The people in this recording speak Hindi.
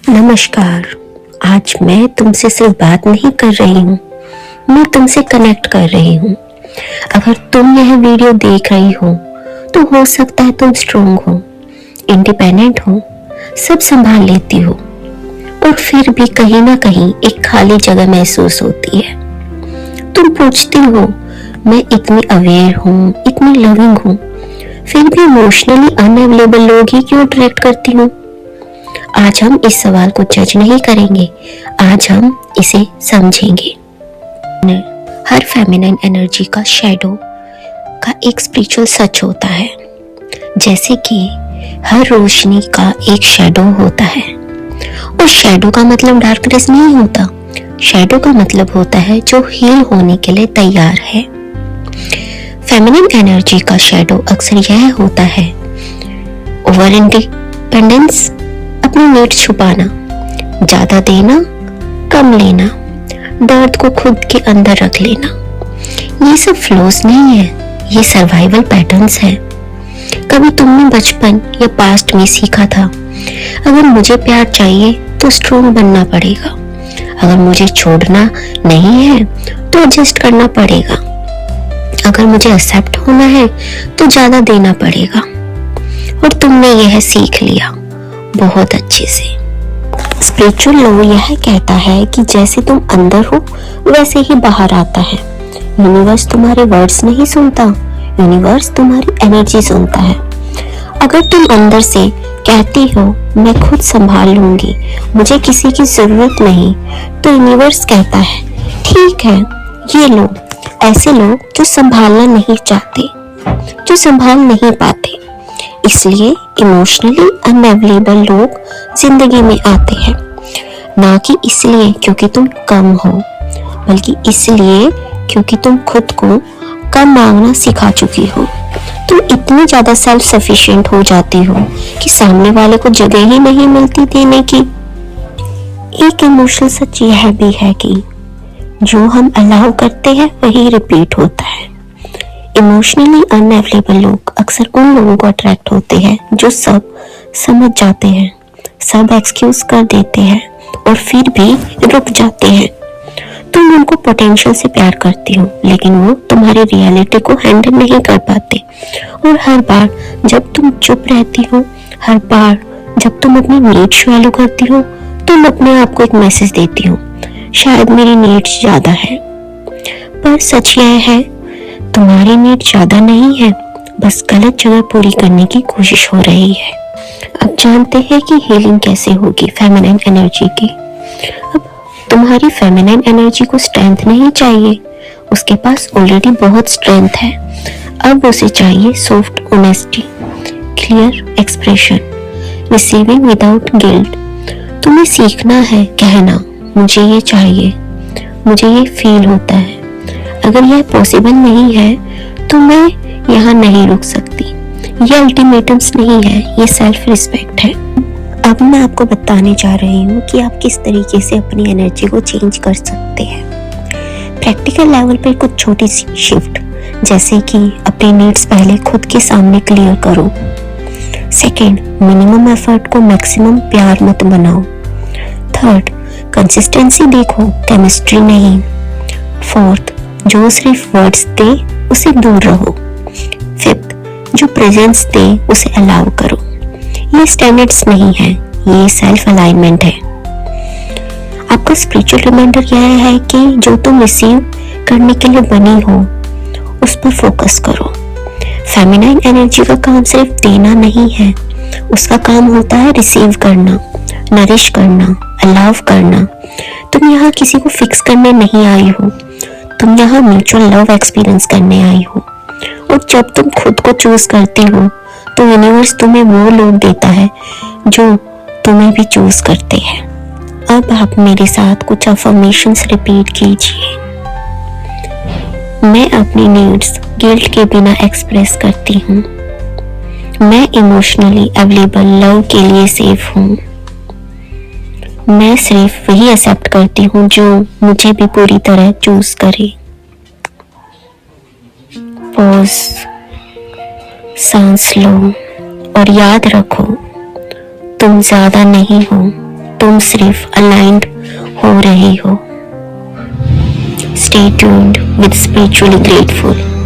नमस्कार। आज मैं तुमसे सिर्फ बात नहीं कर रही हूँ, मैं तुमसे कनेक्ट कर रही हूँ। अगर तुम यह वीडियो देख रही हो तो हो सकता है तुम स्ट्रोंग हो, इंडिपेंडेंट हो, सब संभाल लेती हो, और फिर भी कहीं ना कहीं एक खाली जगह महसूस होती है। तुम पूछती हो, मैं इतनी अवेयर हूँ, इतनी लविंग हूँ, फिर भी इमोशनली अनअवेलेबल लोग ही क्यों अट्रैक्ट करती हूँ? आज हम इस सवाल को जज नहीं करेंगे, आज हम इसे समझेंगे। हर फेमिनिन एनर्जी का शैडो का एक स्पिरिचुअल सच होता है, जैसे कि हर रोशनी का एक शैडो होता है। और शैडो का मतलब डार्कनेस नहीं होता, शैडो का मतलब होता है जो हील होने के लिए तैयार है। फेमिनिन एनर्जी का शैडो अक्सर यह होता है ओवर इंडिपेंडेंस, अपनी नीड छुपाना, ज्यादा देना, कम लेना, दर्द को खुद के अंदर रख लेना। ये सब फ्लॉज नहीं है, ये सर्वाइवल पैटर्न्स है। कभी तुमने बचपन या पास्ट में सीखा था, अगर मुझे प्यार चाहिए तो स्ट्रोंग बनना पड़ेगा, अगर मुझे छोड़ना नहीं है तो एडजस्ट करना पड़ेगा, अगर मुझे एक्सेप्ट होना है तो ज्यादा देना पड़ेगा। और तुमने यह सीख लिया बहुत अच्छे से। स्पिरिचुअल लॉ यह कहता है कि जैसे तुम अंदर हो वैसे ही बाहर आता है। यूनिवर्स तुम्हारे वर्ड्स नहीं सुनता, यूनिवर्स तुम्हारी एनर्जी सुनता है। अगर तुम अंदर से कहती हो मैं खुद संभाल लूंगी, मुझे किसी की जरूरत नहीं, तो यूनिवर्स कहता है ठीक है, ये लो। ऐसे लोग जो संभालना नहीं चाहते, जो संभाल नहीं पाते, इसलिए इमोशनली अनअवेलेबल लोग जिंदगी में आते हैं, ना कि इसलिए क्योंकि तुम कम हो, बल्कि इसलिए क्योंकि तुम खुद को कम मांगना सिखा चुकी हो। तुम इतनी ज्यादा सेल्फ सफिशिएंट हो जाती हो कि सामने वाले को जगह ही नहीं मिलती देने की। एक इमोशनल सच यह भी है कि जो हम अलाउ करते हैं वही रिपीट होता है। इमोशनली अनअवेलेबल लोग अक्सर उन लोगों को अट्रैक्ट होते हैं जो सब समझ जाते हैं, सब एक्सक्यूज कर देते हैं और फिर भी रुक जाते हैं। तुम उनको पोटेंशियल से प्यार करती हो, लेकिन वो तुम्हारी रियलिटी को हैंडल नहीं कर पाते। और हर बार जब तुम चुप रहती हो, हर बार जब तुम अपनी नीड्स वैल्यू करती हो, तुम अपने आप को एक मैसेज देती हो, शायद मेरी नीड्स ज्यादा है। पर सच यह है तुम्हारी नीड ज्यादा नहीं है, बस गलत जगह पूरी करने की कोशिश हो रही है। अब जानते हैं कि हीलिंग कैसे होगी फेमिनिन एनर्जी की। अब तुम्हारी फेमिनिन एनर्जी को स्ट्रेंथ नहीं चाहिए, उसके पास ऑलरेडी बहुत स्ट्रेंथ है। अब उसे चाहिए soft honesty, clear expression, receiving without guilt. तुम्हें सीखना है कहना मुझे ये चाहिए, मुझे ये फील होता है। अगर यह पॉसिबल नहीं है तो मैं यहाँ नहीं रुक सकती। ये अल्टीमेटम्स नहीं है, ये सेल्फ रिस्पेक्ट है। अब मैं आपको बताने जा रही हूँ कि आप किस तरीके से अपनी एनर्जी को चेंज कर सकते हैं। प्रैक्टिकल लेवल पर कुछ छोटी सी शिफ्ट, जैसे कि अपनी नीड्स पहले खुद के सामने क्लियर करो। सेकेंड, मिनिमम एफर्ट को मैक्सिमम प्यार मत बनाओ। थर्ड, कंसिस्टेंसी देखो, केमिस्ट्री नहीं। फोर्थ, जो सिर्फ वर्ड्स दे उसे दूर रहो। फिफ्थ, जो प्रेजेंस दे उसे अलाउ करो। ये स्टैंडर्ड्स नहीं है, ये सेल्फ अलाइनमेंट है। आपका स्पिरिचुअल रिमाइंडर यह है कि जो तुम रिसीव करने के लिए बनी हो उस पर फोकस करो। फेमिनाइन एनर्जी का काम सिर्फ देना नहीं है, उसका काम होता है रिसीव करना, नरिश करना, अलाउ करना। तुम यहाँ किसी को फिक्स करने नहीं आई हो, तुम यहाँ म्यूचुअल लव एक्सपीरियंस करने आई हो। और जब तुम खुद को चूज करती हो तो यूनिवर्स तुम्हें वो लोग देता है जो तुम्हें भी चूज करते हैं। अब आप मेरे साथ कुछ अफर्मेशंस रिपीट कीजिए। मैं अपनी नीड्स गिल्ट के बिना एक्सप्रेस करती हूँ। मैं इमोशनली अवेलेबल लव के लिए सेफ हूँ। मैं सिर्फ वही एक्सेप्ट करती हूँ जो मुझे भी पूरी तरह चूज करे। पॉज, सांस लो और याद रखो तुम ज्यादा नहीं हो, तुम सिर्फ अलाइंड हो रही हो। Stay tuned with spiritually grateful.